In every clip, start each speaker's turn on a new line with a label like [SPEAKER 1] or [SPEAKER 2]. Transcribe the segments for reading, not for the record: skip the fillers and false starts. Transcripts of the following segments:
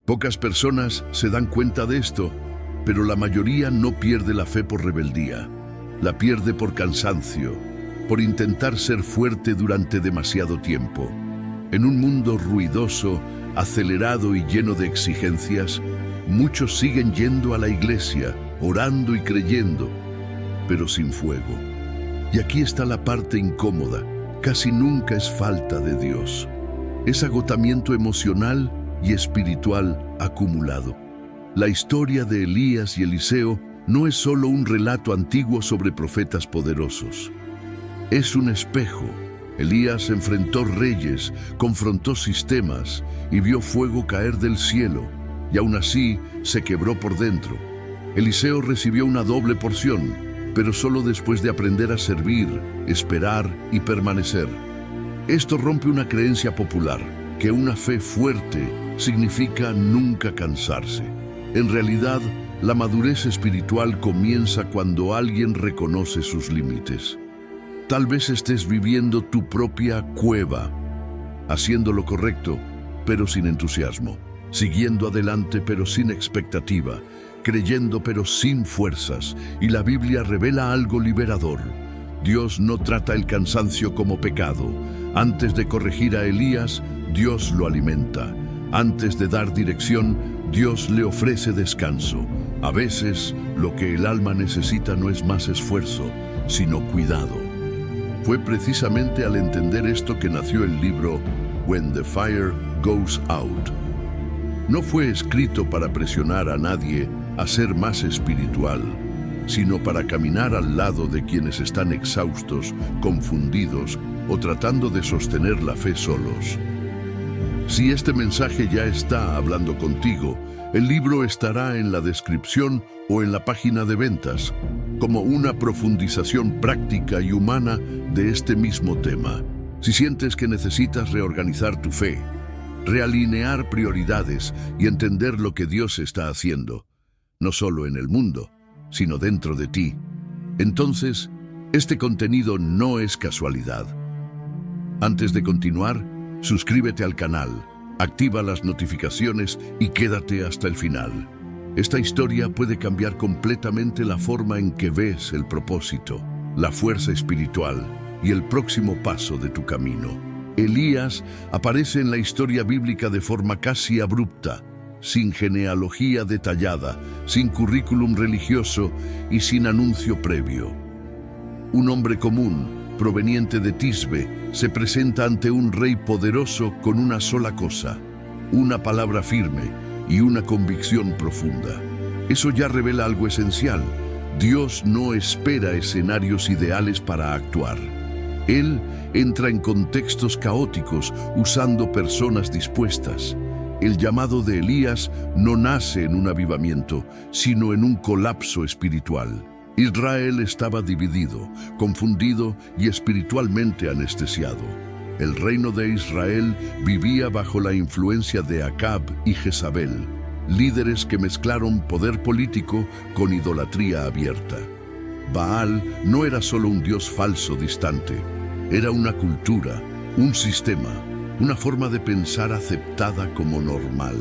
[SPEAKER 1] Pocas personas se dan cuenta de esto, pero la mayoría no pierde la fe por rebeldía. La pierde por cansancio, por intentar ser fuerte durante demasiado tiempo. En un mundo ruidoso, acelerado y lleno de exigencias, muchos siguen yendo a la iglesia, orando y creyendo, pero sin fuego. Y aquí está la parte incómoda. Casi nunca es falta de Dios. Es agotamiento emocional y espiritual acumulado. La historia de Elías y Eliseo no es solo un relato antiguo sobre profetas poderosos. Es un espejo. Elías enfrentó reyes, confrontó sistemas y vio fuego caer del cielo, y aún así se quebró por dentro. Eliseo recibió una doble porción, pero solo después de aprender a servir, esperar y permanecer. Esto rompe una creencia popular, que una fe fuerte significa nunca cansarse. En realidad, la madurez espiritual comienza cuando alguien reconoce sus límites. Tal vez estés viviendo tu propia cueva, haciendo lo correcto, pero sin entusiasmo, siguiendo adelante pero sin expectativa, creyendo pero sin fuerzas, y la Biblia revela algo liberador. Dios no trata el cansancio como pecado. Antes de corregir a Elías, Dios lo alimenta. Antes de dar dirección, Dios le ofrece descanso. A veces, lo que el alma necesita no es más esfuerzo, sino cuidado. Fue precisamente al entender esto que nació el libro When the Fire Goes Out. No fue escrito para presionar a nadie a ser más espiritual, sino para caminar al lado de quienes están exhaustos, confundidos o tratando de sostener la fe solos. Si este mensaje ya está hablando contigo, el libro estará en la descripción o en la página de ventas, como una profundización práctica y humana de este mismo tema. Si sientes que necesitas reorganizar tu fe, realinear prioridades y entender lo que Dios está haciendo, no solo en el mundo, sino dentro de ti, entonces este contenido no es casualidad. Antes de continuar, suscríbete al canal, activa las notificaciones y quédate hasta el final. Esta historia puede cambiar completamente la forma en que ves el propósito, la fuerza espiritual y el próximo paso de tu camino. Elías aparece en la historia bíblica de forma casi abrupta, sin genealogía detallada, sin currículum religioso y sin anuncio previo. Un hombre común, proveniente de Tisbe, se presenta ante un rey poderoso con una sola cosa, una palabra firme y una convicción profunda. Eso ya revela algo esencial. Dios no espera escenarios ideales para actuar. Él entra en contextos caóticos usando personas dispuestas. El llamado de Elías no nace en un avivamiento, sino en un colapso espiritual. Israel estaba dividido, confundido y espiritualmente anestesiado. El reino de Israel vivía bajo la influencia de Acab y Jezabel, líderes que mezclaron poder político con idolatría abierta. Baal no era solo un dios falso distante, era una cultura, un sistema, una forma de pensar aceptada como normal.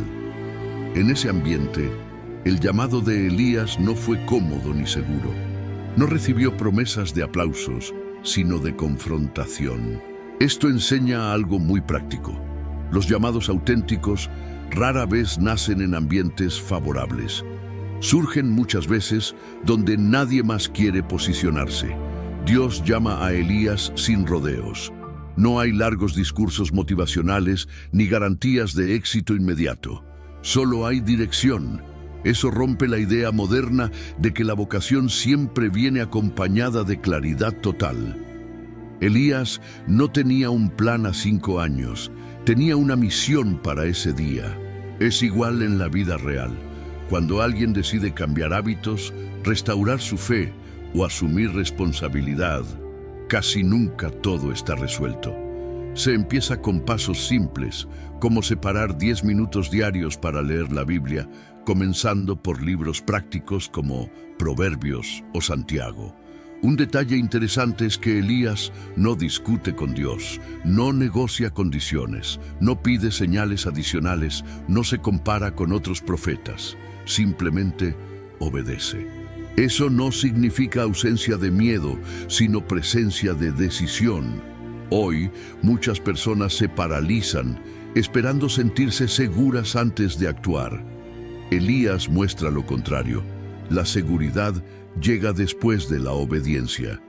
[SPEAKER 1] En ese ambiente, el llamado de Elías no fue cómodo ni seguro. No recibió promesas de aplausos, sino de confrontación. Esto enseña algo muy práctico. Los llamados auténticos rara vez nacen en ambientes favorables. Surgen muchas veces donde nadie más quiere posicionarse. Dios llama a Elías sin rodeos. No hay largos discursos motivacionales ni garantías de éxito inmediato. Solo hay dirección. Eso rompe la idea moderna de que la vocación siempre viene acompañada de claridad total. Elías no tenía un plan a 5 años, tenía una misión para ese día. Es igual en la vida real. Cuando alguien decide cambiar hábitos, restaurar su fe o asumir responsabilidad, casi nunca todo está resuelto. Se empieza con pasos simples, como separar 10 minutos diarios para leer la Biblia, comenzando por libros prácticos como Proverbios o Santiago. Un detalle interesante es que Elías no discute con Dios, no negocia condiciones, no pide señales adicionales, no se compara con otros profetas, simplemente obedece. Eso no significa ausencia de miedo, sino presencia de decisión. Hoy, muchas personas se paralizan, esperando sentirse seguras antes de actuar. Elías muestra lo contrario. La seguridad llega después de la obediencia.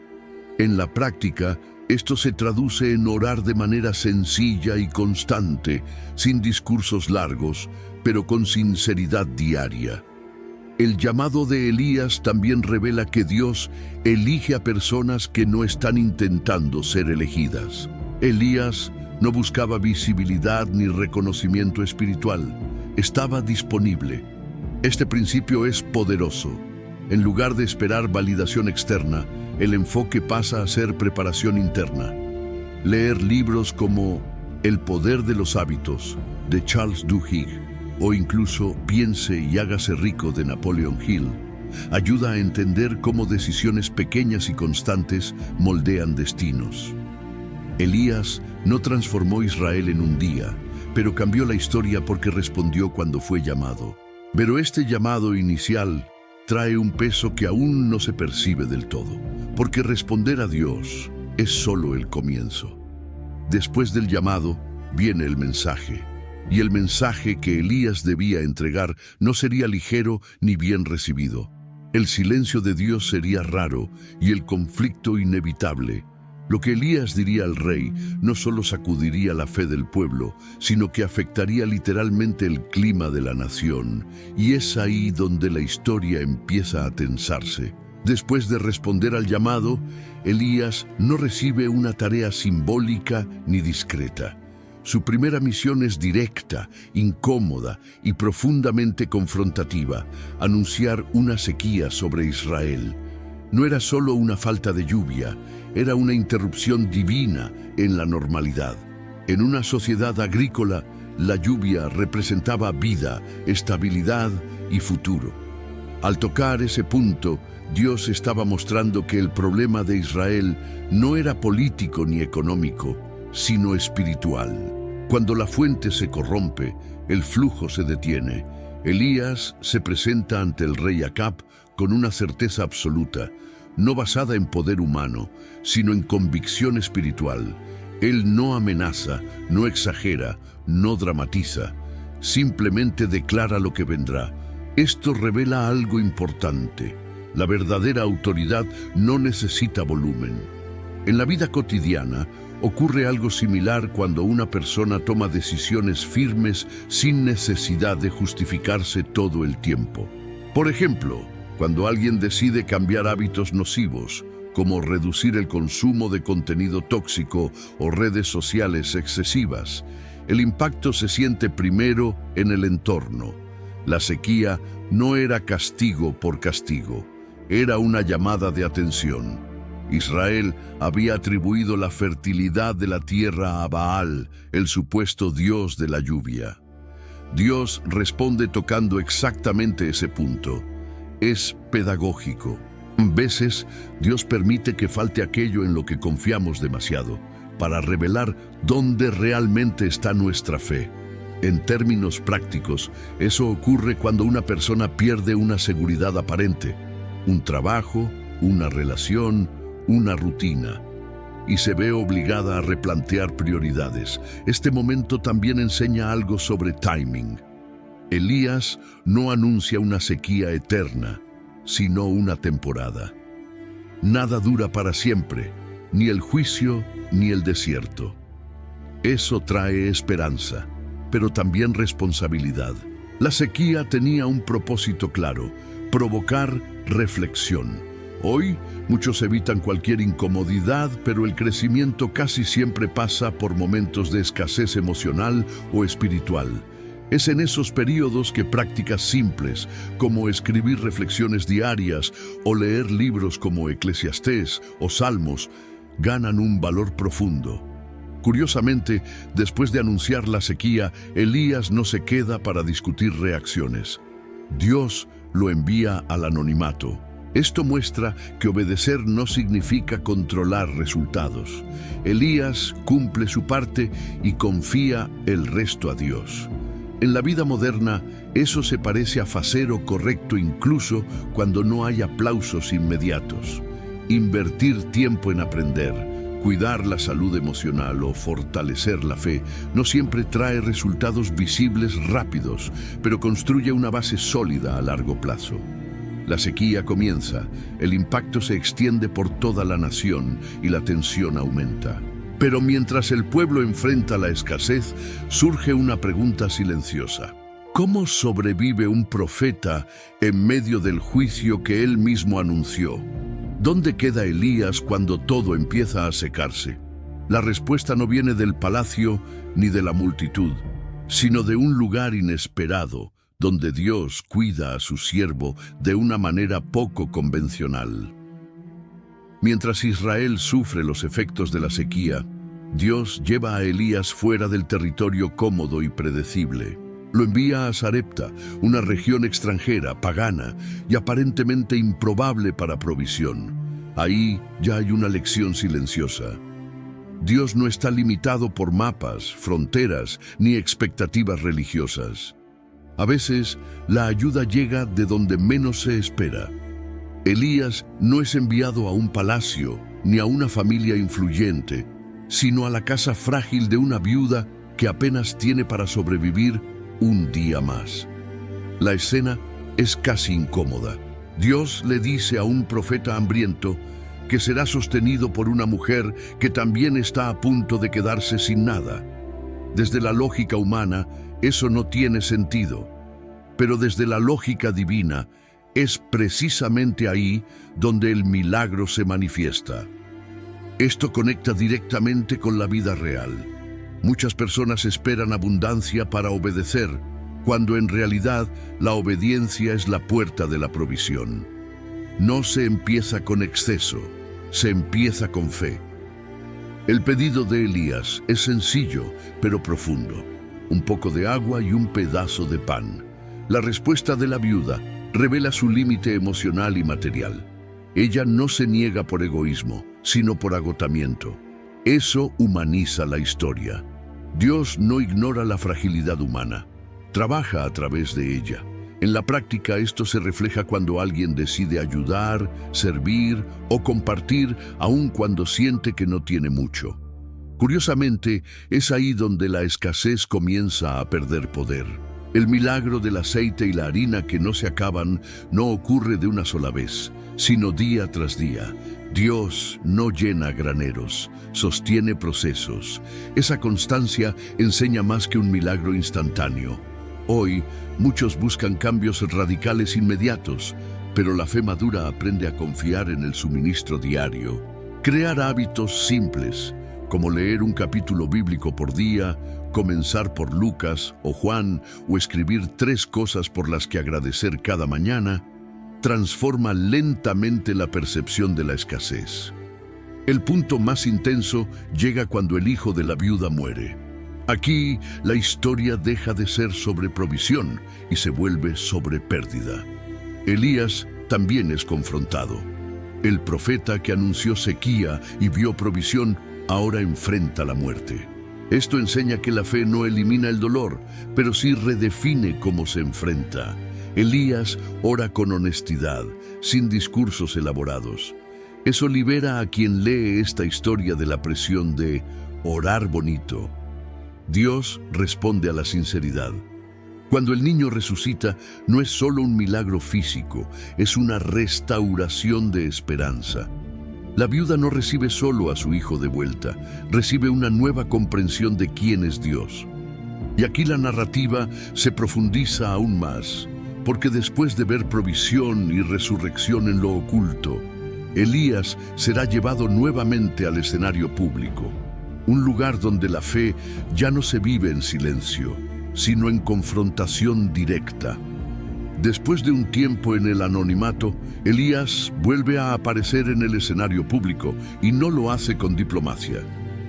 [SPEAKER 1] En la práctica, esto se traduce en orar de manera sencilla y constante, sin discursos largos, pero con sinceridad diaria. El llamado de Elías también revela que Dios elige a personas que no están intentando ser elegidas. Elías no buscaba visibilidad ni reconocimiento espiritual, estaba disponible. Este principio es poderoso. En lugar de esperar validación externa, el enfoque pasa a ser preparación interna. Leer libros como El poder de los hábitos, de Charles Duhigg, o incluso Piense y hágase rico, de Napoleon Hill, ayuda a entender cómo decisiones pequeñas y constantes moldean destinos. Elías no transformó Israel en un día, pero cambió la historia porque respondió cuando fue llamado. Pero este llamado inicial trae un peso que aún no se percibe del todo, porque responder a Dios es solo el comienzo. Después del llamado viene el mensaje, y el mensaje que Elías debía entregar no sería ligero ni bien recibido. El silencio de Dios sería raro y el conflicto inevitable. Lo que Elías diría al rey no solo sacudiría la fe del pueblo, sino que afectaría literalmente el clima de la nación, y es ahí donde la historia empieza a tensarse. Después de responder al llamado, Elías no recibe una tarea simbólica ni discreta. Su primera misión es directa, incómoda y profundamente confrontativa: anunciar una sequía sobre Israel. No era solo una falta de lluvia, era una interrupción divina en la normalidad. En una sociedad agrícola, la lluvia representaba vida, estabilidad y futuro. Al tocar ese punto, Dios estaba mostrando que el problema de Israel no era político ni económico, sino espiritual. Cuando la fuente se corrompe, el flujo se detiene. Elías se presenta ante el rey Acab con una certeza absoluta, no basada en poder humano, sino en convicción espiritual. Él no amenaza, no exagera, no dramatiza, simplemente declara lo que vendrá. Esto revela algo importante: la verdadera autoridad no necesita volumen. En la vida cotidiana ocurre algo similar cuando una persona toma decisiones firmes sin necesidad de justificarse todo el tiempo. Por ejemplo, cuando alguien decide cambiar hábitos nocivos, como reducir el consumo de contenido tóxico o redes sociales excesivas, el impacto se siente primero en el entorno. La sequía no era castigo por castigo, era una llamada de atención. Israel había atribuido la fertilidad de la tierra a Baal, el supuesto dios de la lluvia. Dios responde tocando exactamente ese punto. Es pedagógico. A veces, Dios permite que falte aquello en lo que confiamos demasiado, para revelar dónde realmente está nuestra fe. En términos prácticos, eso ocurre cuando una persona pierde una seguridad aparente, un trabajo, una relación, una rutina, y se ve obligada a replantear prioridades. Este momento también enseña algo sobre timing. Elías no anuncia una sequía eterna, sino una temporada. Nada dura para siempre, ni el juicio ni el desierto. Eso trae esperanza, pero también responsabilidad. La sequía tenía un propósito claro: provocar reflexión. Hoy, muchos evitan cualquier incomodidad, pero el crecimiento casi siempre pasa por momentos de escasez emocional o espiritual. Es en esos periodos que prácticas simples, como escribir reflexiones diarias o leer libros como Eclesiastés o Salmos, ganan un valor profundo. Curiosamente, después de anunciar la sequía, Elías no se queda para discutir reacciones. Dios lo envía al anonimato. Esto muestra que obedecer no significa controlar resultados. Elías cumple su parte y confía el resto a Dios. En la vida moderna, eso se parece a hacer lo correcto incluso cuando no hay aplausos inmediatos. Invertir tiempo en aprender, cuidar la salud emocional o fortalecer la fe no siempre trae resultados visibles rápidos, pero construye una base sólida a largo plazo. La sequía comienza, el impacto se extiende por toda la nación y la tensión aumenta. Pero mientras el pueblo enfrenta la escasez, surge una pregunta silenciosa. ¿Cómo sobrevive un profeta en medio del juicio que él mismo anunció? ¿Dónde queda Elías cuando todo empieza a secarse? La respuesta no viene del palacio ni de la multitud, sino de un lugar inesperado, donde Dios cuida a su siervo de una manera poco convencional. Mientras Israel sufre los efectos de la sequía, Dios lleva a Elías fuera del territorio cómodo y predecible. Lo envía a Sarepta, una región extranjera, pagana y aparentemente improbable para provisión. Ahí ya hay una lección silenciosa. Dios no está limitado por mapas, fronteras ni expectativas religiosas. A veces, la ayuda llega de donde menos se espera. Elías no es enviado a un palacio ni a una familia influyente, sino a la casa frágil de una viuda que apenas tiene para sobrevivir un día más. La escena es casi incómoda. Dios le dice a un profeta hambriento que será sostenido por una mujer que también está a punto de quedarse sin nada. Desde la lógica humana, eso no tiene sentido, pero desde la lógica divina, es precisamente ahí donde el milagro se manifiesta. Esto conecta directamente con la vida real. Muchas personas esperan abundancia para obedecer, cuando en realidad la obediencia es la puerta de la provisión. No se empieza con exceso, se empieza con fe. El pedido de Elías es sencillo, pero profundo. Un poco de agua y un pedazo de pan. La respuesta de la viuda revela su límite emocional y material. Ella no se niega por egoísmo, sino por agotamiento. Eso humaniza la historia. Dios no ignora la fragilidad humana, trabaja a través de ella. En la práctica, esto se refleja cuando alguien decide ayudar, servir o compartir, aun cuando siente que no tiene mucho. Curiosamente, es ahí donde la escasez comienza a perder poder. El milagro del aceite y la harina que no se acaban no ocurre de una sola vez, sino día tras día. Dios no llena graneros, sostiene procesos. Esa constancia enseña más que un milagro instantáneo. Hoy, muchos buscan cambios radicales inmediatos, pero la fe madura aprende a confiar en el suministro diario. Crear hábitos simples, como leer un capítulo bíblico por día, comenzar por Lucas o Juan o escribir 3 cosas por las que agradecer cada mañana, transforma lentamente la percepción de la escasez. El punto más intenso llega cuando el hijo de la viuda muere. Aquí, la historia deja de ser sobre provisión y se vuelve sobre pérdida. Elías también es confrontado. El profeta que anunció sequía y vio provisión ahora enfrenta la muerte. Esto enseña que la fe no elimina el dolor, pero sí redefine cómo se enfrenta. Elías ora con honestidad, sin discursos elaborados. Eso libera a quien lee esta historia de la presión de orar bonito. Dios responde a la sinceridad. Cuando el niño resucita, no es solo un milagro físico, es una restauración de esperanza. La viuda no recibe solo a su hijo de vuelta, recibe una nueva comprensión de quién es Dios. Y aquí la narrativa se profundiza aún más, porque después de ver provisión y resurrección en lo oculto, Elías será llevado nuevamente al escenario público, un lugar donde la fe ya no se vive en silencio, sino en confrontación directa. Después de un tiempo en el anonimato, Elías vuelve a aparecer en el escenario público y no lo hace con diplomacia.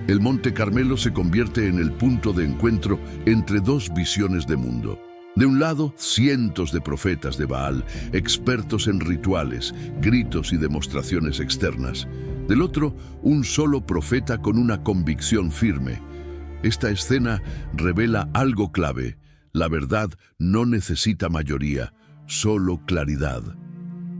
[SPEAKER 1] El Monte Carmelo se convierte en el punto de encuentro entre 2 visiones de mundo. De un lado, cientos de profetas de Baal, expertos en rituales, gritos y demostraciones externas. Del otro, un solo profeta con una convicción firme. Esta escena revela algo clave. La verdad no necesita mayoría, solo claridad.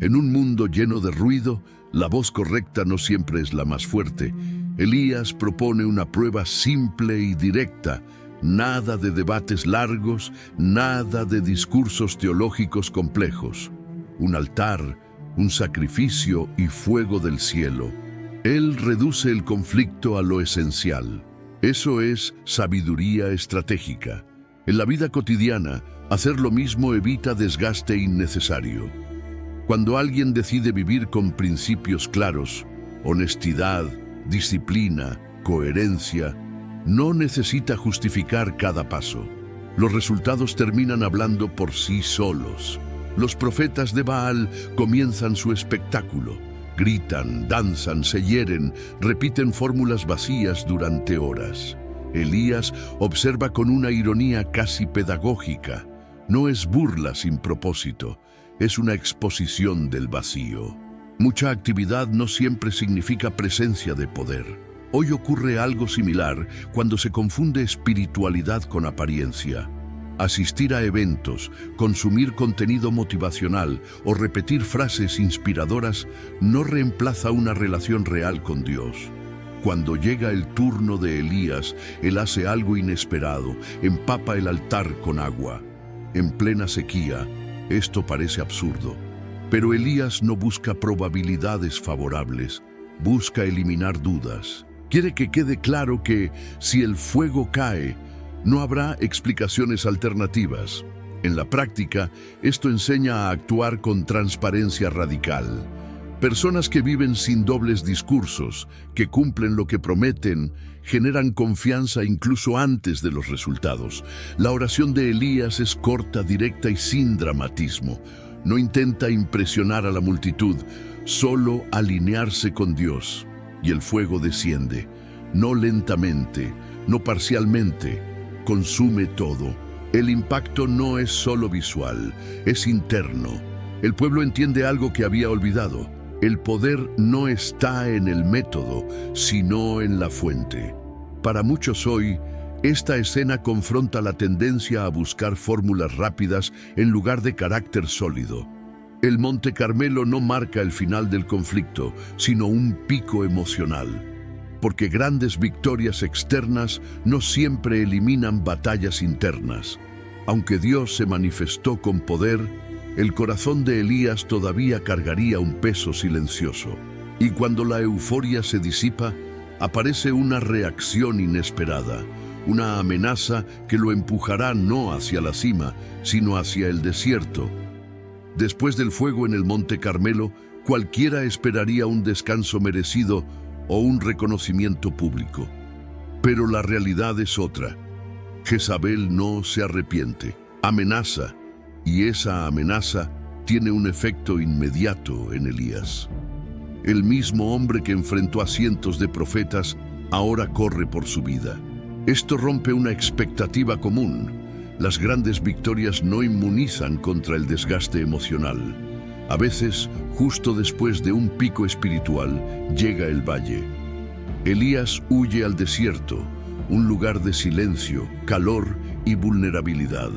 [SPEAKER 1] En un mundo lleno de ruido, la voz correcta no siempre es la más fuerte. Elías propone una prueba simple y directa. Nada de debates largos, nada de discursos teológicos complejos. Un altar, un sacrificio y fuego del cielo. Él reduce el conflicto a lo esencial. Eso es sabiduría estratégica. En la vida cotidiana, hacer lo mismo evita desgaste innecesario. Cuando alguien decide vivir con principios claros, honestidad, disciplina, coherencia, no necesita justificar cada paso. Los resultados terminan hablando por sí solos. Los profetas de Baal comienzan su espectáculo. Gritan, danzan, se hieren, repiten fórmulas vacías durante horas. Elías observa con una ironía casi pedagógica. No es burla sin propósito, es una exposición del vacío. Mucha actividad no siempre significa presencia de poder. Hoy ocurre algo similar cuando se confunde espiritualidad con apariencia. Asistir a eventos, consumir contenido motivacional o repetir frases inspiradoras no reemplaza una relación real con Dios. Cuando llega el turno de Elías, él hace algo inesperado, empapa el altar con agua. En plena sequía, esto parece absurdo. Pero Elías no busca probabilidades favorables, busca eliminar dudas. Quiere que quede claro que, si el fuego cae, no habrá explicaciones alternativas. En la práctica, esto enseña a actuar con transparencia radical. Personas que viven sin dobles discursos, que cumplen lo que prometen, generan confianza incluso antes de los resultados. La oración de Elías es corta, directa y sin dramatismo. No intenta impresionar a la multitud, solo alinearse con Dios. Y el fuego desciende, no lentamente, no parcialmente, consume todo. El impacto no es solo visual, es interno. El pueblo entiende algo que había olvidado. El poder no está en el método, sino en la fuente. Para muchos hoy, esta escena confronta la tendencia a buscar fórmulas rápidas en lugar de carácter sólido. El Monte Carmelo no marca el final del conflicto, sino un pico emocional. Porque grandes victorias externas no siempre eliminan batallas internas. Aunque Dios se manifestó con poder, el corazón de Elías todavía cargaría un peso silencioso. Y cuando la euforia se disipa, aparece una reacción inesperada, una amenaza que lo empujará no hacia la cima, sino hacia el desierto. Después del fuego en el Monte Carmelo, cualquiera esperaría un descanso merecido o un reconocimiento público. Pero la realidad es otra. Jezabel no se arrepiente, amenaza, y esa amenaza tiene un efecto inmediato en Elías. El mismo hombre que enfrentó a cientos de profetas ahora corre por su vida. Esto rompe una expectativa común. Las grandes victorias no inmunizan contra el desgaste emocional. A veces, justo después de un pico espiritual, llega el valle. Elías huye al desierto, un lugar de silencio, calor y vulnerabilidad.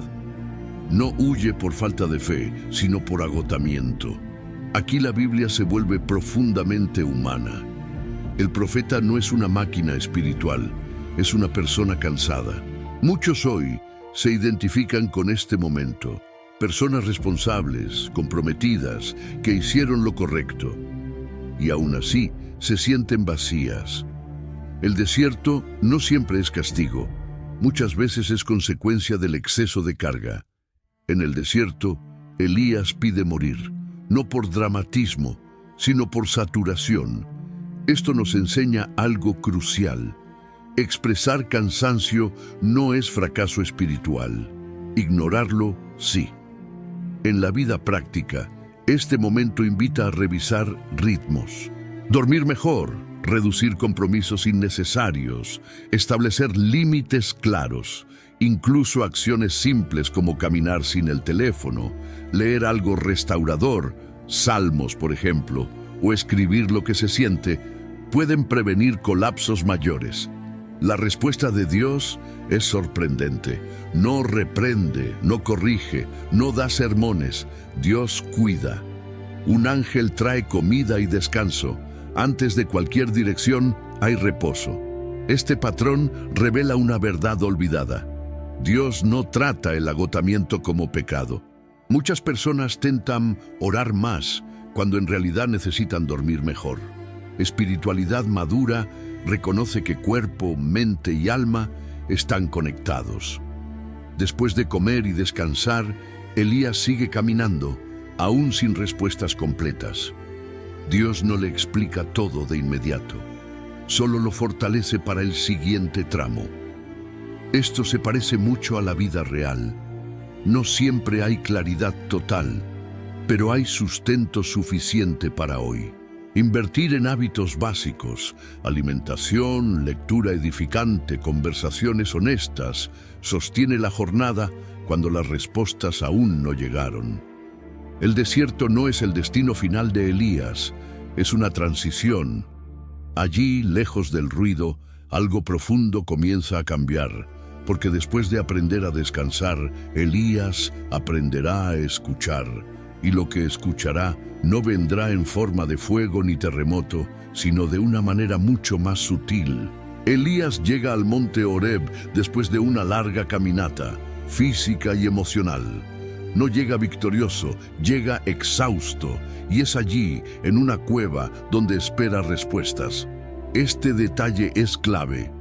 [SPEAKER 1] No huye por falta de fe, sino por agotamiento. Aquí la Biblia se vuelve profundamente humana. El profeta no es una máquina espiritual, es una persona cansada. Muchos hoy se identifican con este momento. Personas responsables, comprometidas, que hicieron lo correcto. Y aún así, se sienten vacías. El desierto no siempre es castigo. Muchas veces es consecuencia del exceso de carga. En el desierto, Elías pide morir, no por dramatismo, sino por saturación. Esto nos enseña algo crucial. Expresar cansancio no es fracaso espiritual. Ignorarlo, sí. En la vida práctica, este momento invita a revisar ritmos. Dormir mejor, reducir compromisos innecesarios, establecer límites claros Incluso acciones simples como caminar sin el teléfono, leer algo restaurador, salmos por ejemplo, o escribir lo que se siente, pueden prevenir colapsos mayores. La respuesta de Dios es sorprendente. No reprende, no corrige, no da sermones. Dios cuida. Un ángel trae comida y descanso. Antes de cualquier dirección hay reposo. Este patrón revela una verdad olvidada. Dios no trata el agotamiento como pecado. Muchas personas tentan orar más cuando en realidad necesitan dormir mejor. Espiritualidad madura reconoce que cuerpo, mente y alma están conectados. Después de comer y descansar, Elías sigue caminando, aún sin respuestas completas. Dios no le explica todo de inmediato, solo lo fortalece para el siguiente tramo. Esto se parece mucho a la vida real. No siempre hay claridad total, pero hay sustento suficiente para hoy. Invertir en hábitos básicos, alimentación, lectura edificante, conversaciones honestas, sostiene la jornada cuando las respuestas aún no llegaron. El desierto no es el destino final de Elías, es una transición. Allí, lejos del ruido, algo profundo comienza a cambiar, porque después de aprender a descansar, Elías aprenderá a escuchar, y lo que escuchará no vendrá en forma de fuego ni terremoto, sino de una manera mucho más sutil. Elías llega al monte Horeb después de una larga caminata, física y emocional. No llega victorioso, llega exhausto, y es allí, en una cueva, donde espera respuestas. Este detalle es clave.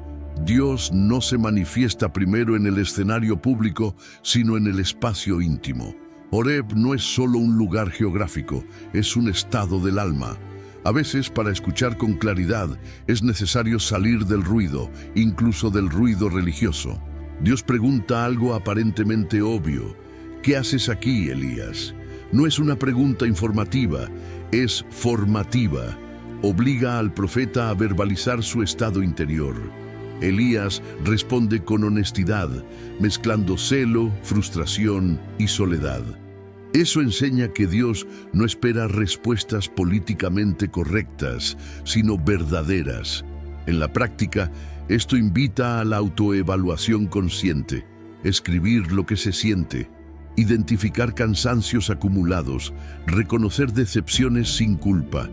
[SPEAKER 1] Dios no se manifiesta primero en el escenario público, sino en el espacio íntimo. Horeb no es solo un lugar geográfico, es un estado del alma. A veces, para escuchar con claridad, es necesario salir del ruido, incluso del ruido religioso. Dios pregunta algo aparentemente obvio. ¿Qué haces aquí, Elías? No es una pregunta informativa, es formativa. Obliga al profeta a verbalizar su estado interior. Elías responde con honestidad, mezclando celo, frustración y soledad. Eso enseña que Dios no espera respuestas políticamente correctas, sino verdaderas. En la práctica, esto invita a la autoevaluación consciente, escribir lo que se siente, identificar cansancios acumulados, reconocer decepciones sin culpa.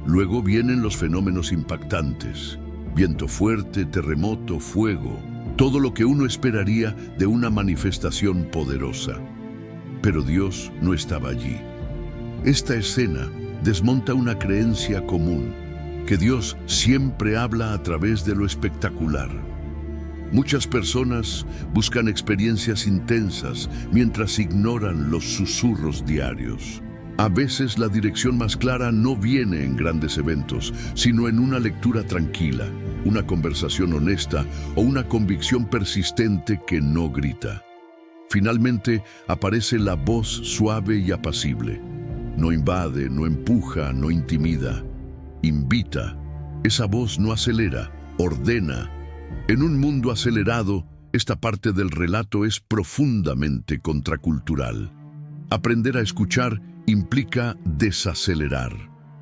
[SPEAKER 1] Luego vienen los fenómenos impactantes: viento fuerte, terremoto, fuego, todo lo que uno esperaría de una manifestación poderosa. Pero Dios no estaba allí. Esta escena desmonta una creencia común, que Dios siempre habla a través de lo espectacular. Muchas personas buscan experiencias intensas mientras ignoran los susurros diarios. A veces la dirección más clara no viene en grandes eventos, sino en una lectura tranquila, una conversación honesta o una convicción persistente que no grita. Finalmente aparece la voz suave y apacible. No invade, no empuja, no intimida. Invita. Esa voz no acelera, ordena. En un mundo acelerado, esta parte del relato es profundamente contracultural. Aprender a escuchar implica desacelerar,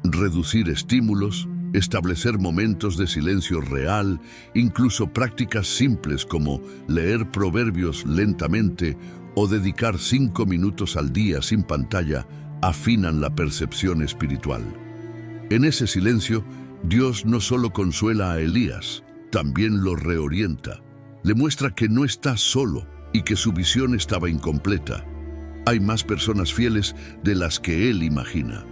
[SPEAKER 1] reducir estímulos, establecer momentos de silencio real, incluso prácticas simples como leer proverbios lentamente o dedicar 5 minutos al día sin pantalla afinan la percepción espiritual. En ese silencio, Dios no solo consuela a Elías, también lo reorienta. Le muestra que no está solo y que su visión estaba incompleta. Hay más personas fieles de las que él imagina.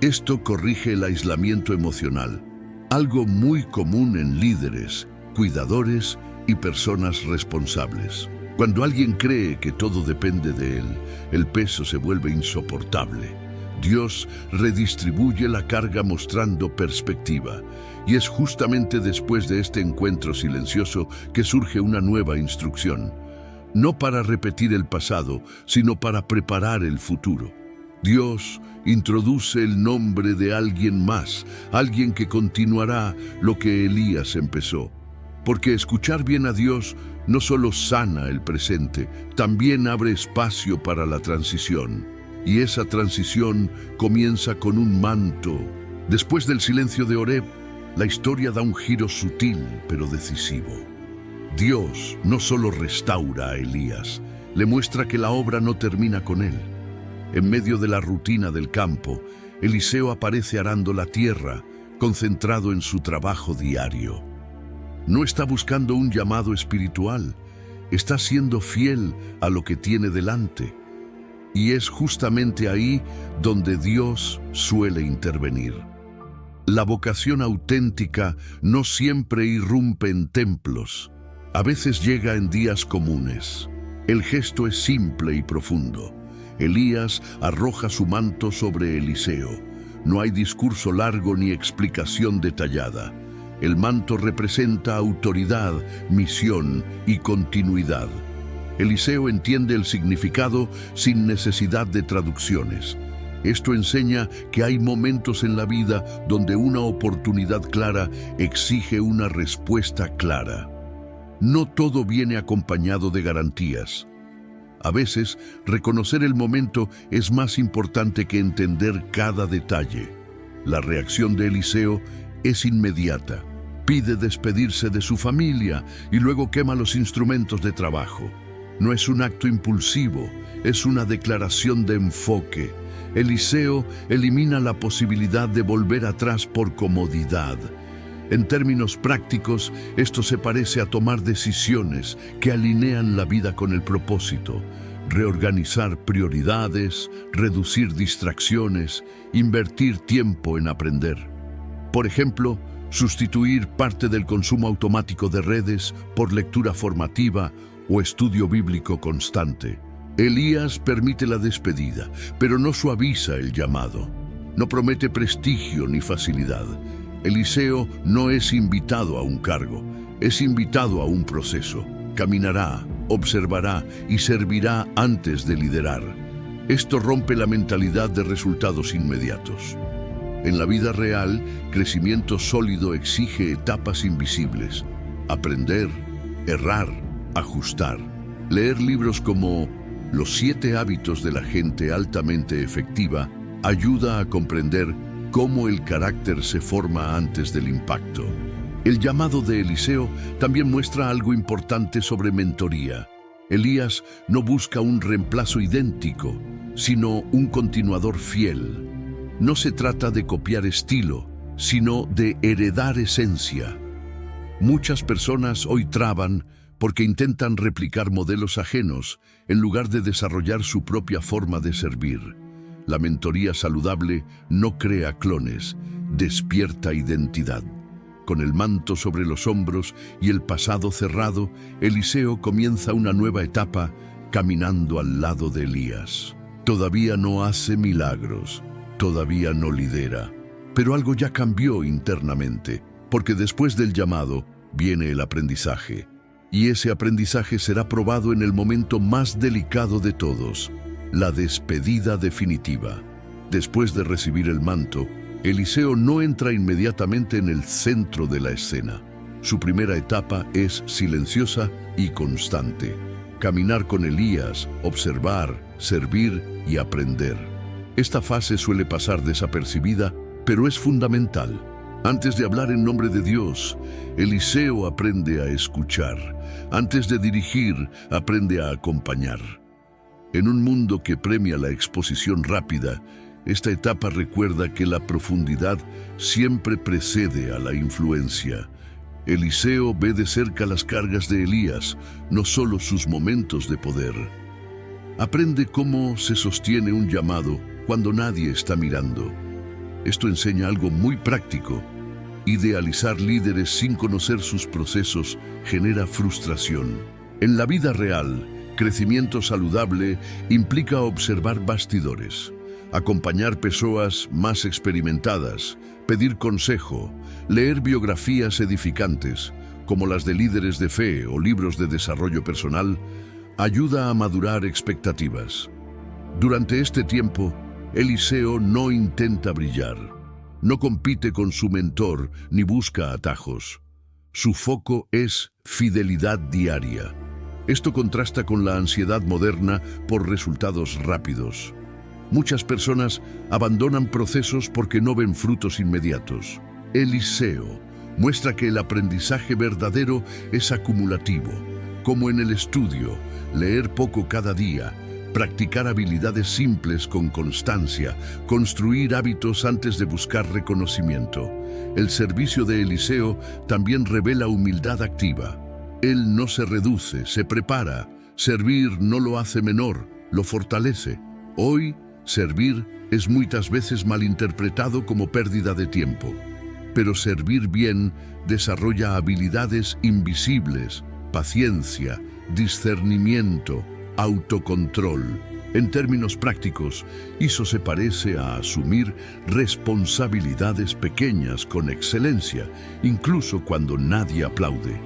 [SPEAKER 1] Esto corrige el aislamiento emocional, algo muy común en líderes, cuidadores y personas responsables. Cuando alguien cree que todo depende de él, el peso se vuelve insoportable. Dios redistribuye la carga mostrando perspectiva, y es justamente después de este encuentro silencioso que surge una nueva instrucción. No para repetir el pasado, sino para preparar el futuro. Dios introduce el nombre de alguien más, alguien que continuará lo que Elías empezó. Porque escuchar bien a Dios no solo sana el presente, también abre espacio para la transición. Y esa transición comienza con un manto. Después del silencio de Horeb, la historia da un giro sutil pero decisivo. Dios no solo restaura a Elías, le muestra que la obra no termina con él. En medio de la rutina del campo, Eliseo aparece arando la tierra, concentrado en su trabajo diario. No está buscando un llamado espiritual, está siendo fiel a lo que tiene delante. Y es justamente ahí donde Dios suele intervenir. La vocación auténtica no siempre irrumpe en templos, a veces llega en días comunes. El gesto es simple y profundo. Elías arroja su manto sobre Eliseo. No hay discurso largo ni explicación detallada. El manto representa autoridad, misión y continuidad. Eliseo entiende el significado sin necesidad de traducciones. Esto enseña que hay momentos en la vida donde una oportunidad clara exige una respuesta clara. No todo viene acompañado de garantías. A veces, reconocer el momento es más importante que entender cada detalle. La reacción de Eliseo es inmediata. Pide despedirse de su familia y luego quema los instrumentos de trabajo. No es un acto impulsivo, es una declaración de enfoque. Eliseo elimina la posibilidad de volver atrás por comodidad. En términos prácticos, esto se parece a tomar decisiones que alinean la vida con el propósito. Reorganizar prioridades, reducir distracciones, invertir tiempo en aprender. Por ejemplo, sustituir parte del consumo automático de redes por lectura formativa o estudio bíblico constante. Elías permite la despedida, pero no suaviza el llamado. No promete prestigio ni facilidad. Eliseo no es invitado a un cargo, es invitado a un proceso. Caminará, observará y servirá antes de liderar. Esto rompe la mentalidad de resultados inmediatos. En la vida real, crecimiento sólido exige etapas invisibles. Aprender, errar, ajustar. Leer libros como Los 7 hábitos de la gente altamente efectiva ayuda a comprender cómo el carácter se forma antes del impacto. El llamado de Eliseo también muestra algo importante sobre mentoría. Elías no busca un reemplazo idéntico, sino un continuador fiel. No se trata de copiar estilo, sino de heredar esencia. Muchas personas hoy traban porque intentan replicar modelos ajenos en lugar de desarrollar su propia forma de servir. La mentoría saludable no crea clones, despierta identidad. Con el manto sobre los hombros y el pasado cerrado, Eliseo comienza una nueva etapa caminando al lado de Elías. Todavía no hace milagros, todavía no lidera, pero algo ya cambió internamente, porque después del llamado viene el aprendizaje. Y ese aprendizaje será probado en el momento más delicado de todos, la despedida definitiva. Después de recibir el manto, Eliseo no entra inmediatamente en el centro de la escena. Su primera etapa es silenciosa y constante. Caminar con Elías, observar, servir y aprender. Esta fase suele pasar desapercibida, pero es fundamental. Antes de hablar en nombre de Dios, Eliseo aprende a escuchar. Antes de dirigir, aprende a acompañar. En un mundo que premia la exposición rápida, esta etapa recuerda que la profundidad siempre precede a la influencia. Eliseo ve de cerca las cargas de Elías, no solo sus momentos de poder. Aprende cómo se sostiene un llamado cuando nadie está mirando. Esto enseña algo muy práctico. Idealizar líderes sin conocer sus procesos genera frustración. En la vida real, crecimiento saludable implica observar bastidores, acompañar personas más experimentadas, pedir consejo, leer biografías edificantes, como las de líderes de fe o libros de desarrollo personal, ayuda a madurar expectativas. Durante este tiempo, Eliseo no intenta brillar. No compite con su mentor ni busca atajos. Su foco es fidelidad diaria. Esto contrasta con la ansiedad moderna por resultados rápidos. Muchas personas abandonan procesos porque no ven frutos inmediatos. Eliseo muestra que el aprendizaje verdadero es acumulativo, como en el estudio, leer poco cada día, practicar habilidades simples con constancia, construir hábitos antes de buscar reconocimiento. El servicio de Eliseo también revela humildad activa. Él no se reduce, se prepara. Servir no lo hace menor, lo fortalece. Hoy, servir es muchas veces malinterpretado como pérdida de tiempo. Pero servir bien desarrolla habilidades invisibles, paciencia, discernimiento, autocontrol. En términos prácticos, eso se parece a asumir responsabilidades pequeñas con excelencia, incluso cuando nadie aplaude.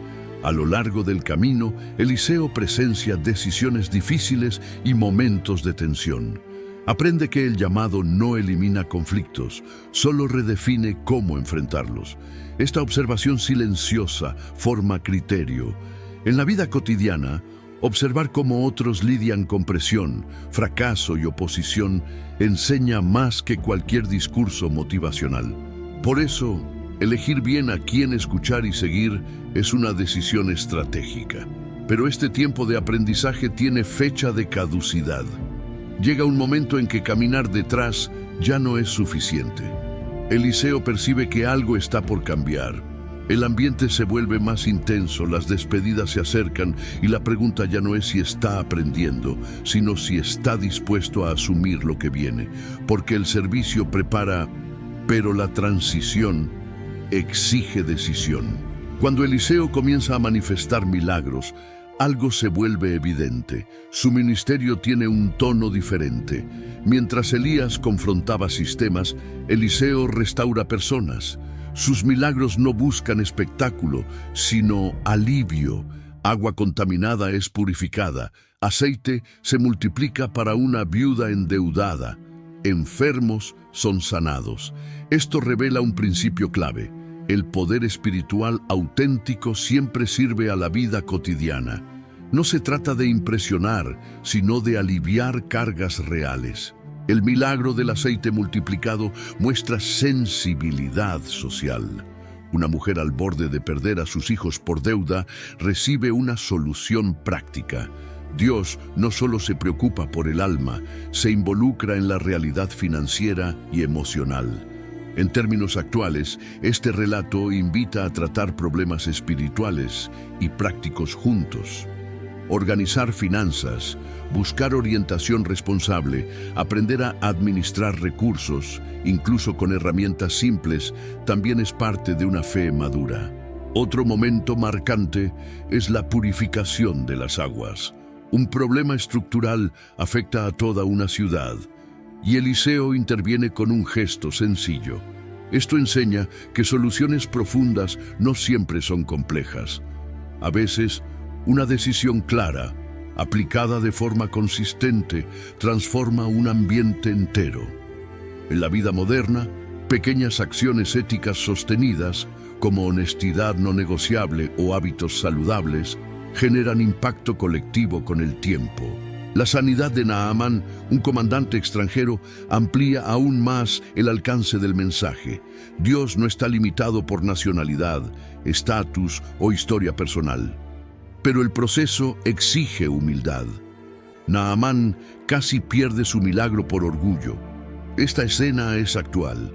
[SPEAKER 1] A lo largo del camino, Eliseo presencia decisiones difíciles y momentos de tensión. Aprende que el llamado no elimina conflictos, solo redefine cómo enfrentarlos. Esta observación silenciosa forma criterio. En la vida cotidiana, observar cómo otros lidian con presión, fracaso y oposición enseña más que cualquier discurso motivacional. Por eso, elegir bien a quién escuchar y seguir es una decisión estratégica. Pero este tiempo de aprendizaje tiene fecha de caducidad. Llega un momento en que caminar detrás ya no es suficiente. Eliseo percibe que algo está por cambiar. El ambiente se vuelve más intenso, las despedidas se acercan y la pregunta ya no es si está aprendiendo, sino si está dispuesto a asumir lo que viene. Porque el servicio prepara, pero la transición exige decisión. Cuando Eliseo comienza a manifestar milagros, algo se vuelve evidente. Su ministerio tiene un tono diferente. Mientras Elías confrontaba sistemas, Eliseo restaura personas. Sus milagros no buscan espectáculo, sino alivio. Agua contaminada es purificada. Aceite se multiplica para una viuda endeudada. Enfermos son sanados. Esto revela un principio clave. El poder espiritual auténtico siempre sirve a la vida cotidiana. No se trata de impresionar, sino de aliviar cargas reales. El milagro del aceite multiplicado muestra sensibilidad social. Una mujer al borde de perder a sus hijos por deuda recibe una solución práctica. Dios no solo se preocupa por el alma, se involucra en la realidad financiera y emocional. En términos actuales, este relato invita a tratar problemas espirituales y prácticos juntos. Organizar finanzas, buscar orientación responsable, aprender a administrar recursos, incluso con herramientas simples, también es parte de una fe madura. Otro momento marcante es la purificación de las aguas. Un problema estructural afecta a toda una ciudad, y Eliseo interviene con un gesto sencillo. Esto enseña que soluciones profundas no siempre son complejas. A veces, una decisión clara, aplicada de forma consistente, transforma un ambiente entero. En la vida moderna, pequeñas acciones éticas sostenidas, como honestidad no negociable o hábitos saludables, generan impacto colectivo con el tiempo. La sanidad de Naamán, un comandante extranjero, amplía aún más el alcance del mensaje. Dios no está limitado por nacionalidad, estatus o historia personal. Pero el proceso exige humildad. Naamán casi pierde su milagro por orgullo. Esta escena es actual.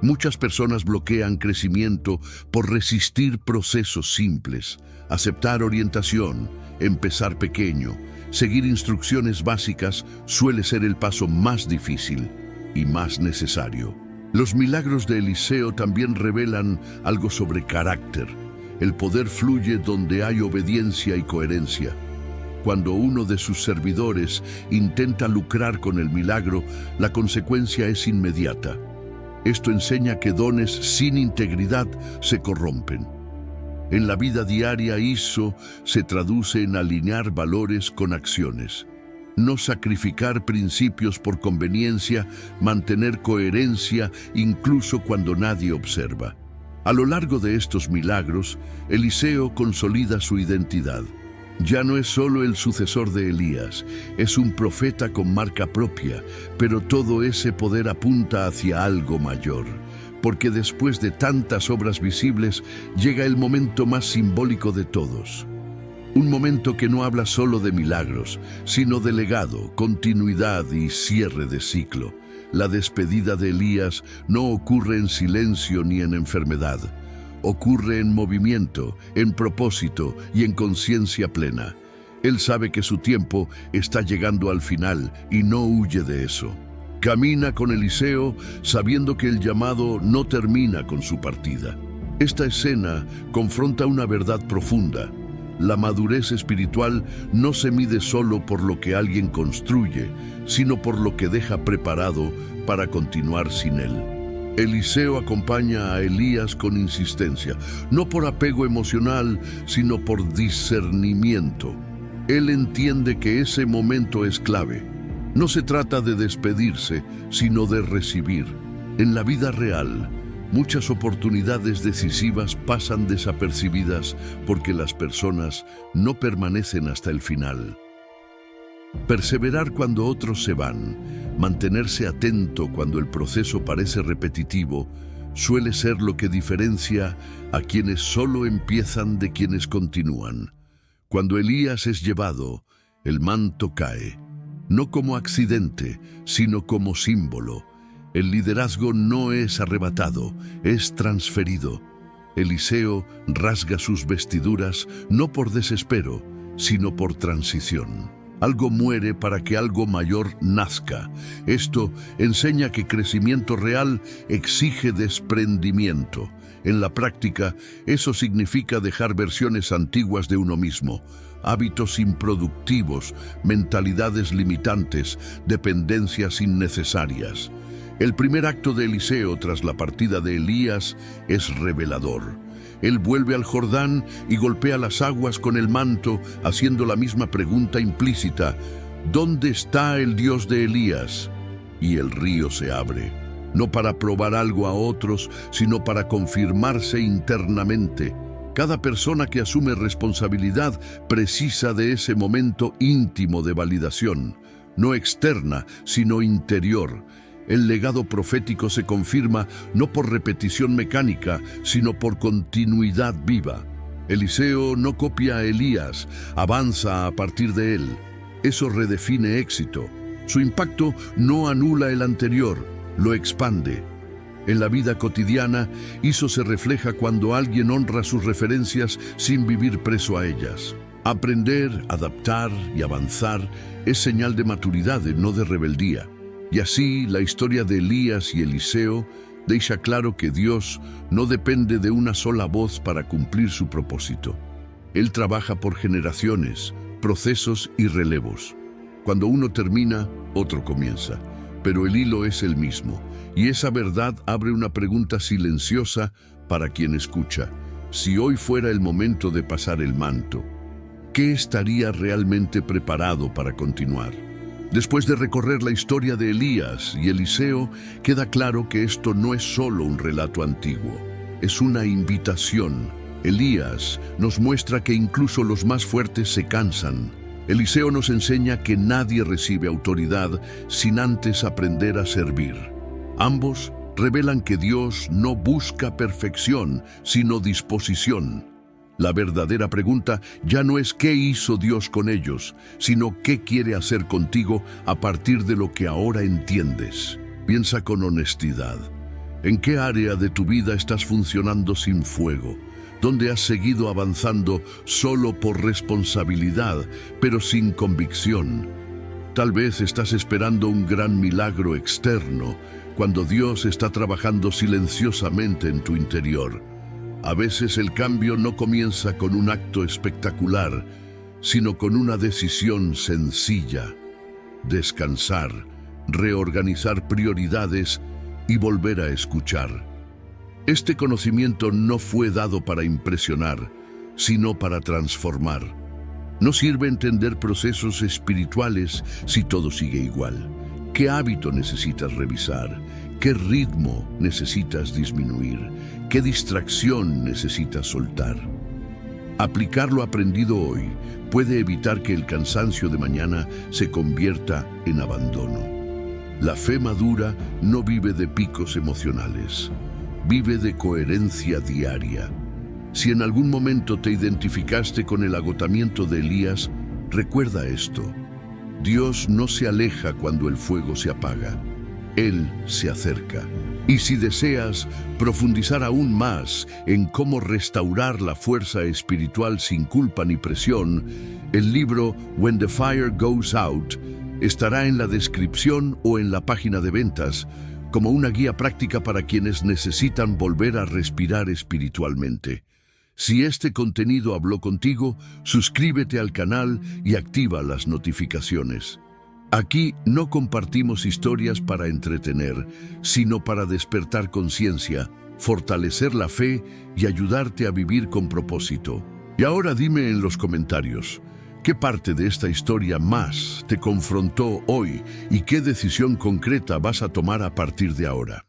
[SPEAKER 1] Muchas personas bloquean crecimiento por resistir procesos simples, aceptar orientación, empezar pequeño. Seguir instrucciones básicas suele ser el paso más difícil y más necesario. Los milagros de Eliseo también revelan algo sobre carácter. El poder fluye donde hay obediencia y coherencia. Cuando uno de sus servidores intenta lucrar con el milagro, la consecuencia es inmediata. Esto enseña que dones sin integridad se corrompen. En la vida diaria eso se traduce en alinear valores con acciones. No sacrificar principios por conveniencia, mantener coherencia incluso cuando nadie observa. A lo largo de estos milagros, Eliseo consolida su identidad. Ya no es solo el sucesor de Elías, es un profeta con marca propia, pero todo ese poder apunta hacia algo mayor, porque después de tantas obras visibles llega el momento más simbólico de todos. Un momento que no habla solo de milagros, sino de legado, continuidad y cierre de ciclo. La despedida de Elías no ocurre en silencio ni en enfermedad. Ocurre en movimiento, en propósito y en conciencia plena. Él sabe que su tiempo está llegando al final y no huye de eso. Camina con Eliseo sabiendo que el llamado no termina con su partida. Esta escena confronta una verdad profunda. La madurez espiritual no se mide solo por lo que alguien construye, sino por lo que deja preparado para continuar sin él. Eliseo acompaña a Elías con insistencia, no por apego emocional, sino por discernimiento. Él entiende que ese momento es clave. No se trata de despedirse, sino de recibir. En la vida real, muchas oportunidades decisivas pasan desapercibidas porque las personas no permanecen hasta el final. Perseverar cuando otros se van, mantenerse atento cuando el proceso parece repetitivo, suele ser lo que diferencia a quienes solo empiezan de quienes continúan. Cuando Elías es llevado, el manto cae, no como accidente, sino como símbolo. El liderazgo no es arrebatado, es transferido. Eliseo rasga sus vestiduras no por desespero, sino por transición. Algo muere para que algo mayor nazca. Esto enseña que crecimiento real exige desprendimiento. En la práctica, eso significa dejar versiones antiguas de uno mismo, hábitos improductivos, mentalidades limitantes, dependencias innecesarias. El primer acto de Eliseo tras la partida de Elías es revelador. Él vuelve al Jordán y golpea las aguas con el manto, haciendo la misma pregunta implícita: ¿dónde está el Dios de Elías? Y el río se abre, no para probar algo a otros, sino para confirmarse internamente. Cada persona que asume responsabilidad precisa de ese momento íntimo de validación, no externa, sino interior. El legado profético se confirma no por repetición mecánica, sino por continuidad viva. Eliseo no copia a Elías, avanza a partir de él. Eso redefine éxito. Su impacto no anula el anterior, lo expande. En la vida cotidiana, eso se refleja cuando alguien honra sus referencias sin vivir preso a ellas. Aprender, adaptar y avanzar es señal de maturidad, no de rebeldía. Y así, la historia de Elías y Eliseo deja claro que Dios no depende de una sola voz para cumplir su propósito. Él trabaja por generaciones, procesos y relevos. Cuando uno termina, otro comienza. Pero el hilo es el mismo, y esa verdad abre una pregunta silenciosa para quien escucha. Si hoy fuera el momento de pasar el manto, ¿qué estaría realmente preparado para continuar? Después de recorrer la historia de Elías y Eliseo, queda claro que esto no es solo un relato antiguo, es una invitación. Elías nos muestra que incluso los más fuertes se cansan. Eliseo nos enseña que nadie recibe autoridad sin antes aprender a servir. Ambos revelan que Dios no busca perfección, sino disposición. La verdadera pregunta ya no es qué hizo Dios con ellos, sino qué quiere hacer contigo a partir de lo que ahora entiendes. Piensa con honestidad. ¿En qué área de tu vida estás funcionando sin fuego? ¿Dónde has seguido avanzando solo por responsabilidad, pero sin convicción? Tal vez estás esperando un gran milagro externo, cuando Dios está trabajando silenciosamente en tu interior. A veces el cambio no comienza con un acto espectacular, sino con una decisión sencilla: descansar, reorganizar prioridades y volver a escuchar. Este conocimiento no fue dado para impresionar, sino para transformar. No sirve entender procesos espirituales si todo sigue igual. ¿Qué hábito necesitas revisar? ¿Qué ritmo necesitas disminuir? ¿Qué distracción necesitas soltar? Aplicar lo aprendido hoy puede evitar que el cansancio de mañana se convierta en abandono. La fe madura no vive de picos emocionales, vive de coherencia diaria. Si en algún momento te identificaste con el agotamiento de Elías, recuerda esto: Dios no se aleja cuando el fuego se apaga, Él se acerca. Y si deseas profundizar aún más en cómo restaurar la fuerza espiritual sin culpa ni presión, el libro When the Fire Goes Out estará en la descripción o en la página de ventas como una guía práctica para quienes necesitan volver a respirar espiritualmente. Si este contenido habló contigo, suscríbete al canal y activa las notificaciones. Aquí no compartimos historias para entretener, sino para despertar conciencia, fortalecer la fe y ayudarte a vivir con propósito. Y ahora dime en los comentarios, ¿qué parte de esta historia más te confrontó hoy y qué decisión concreta vas a tomar a partir de ahora?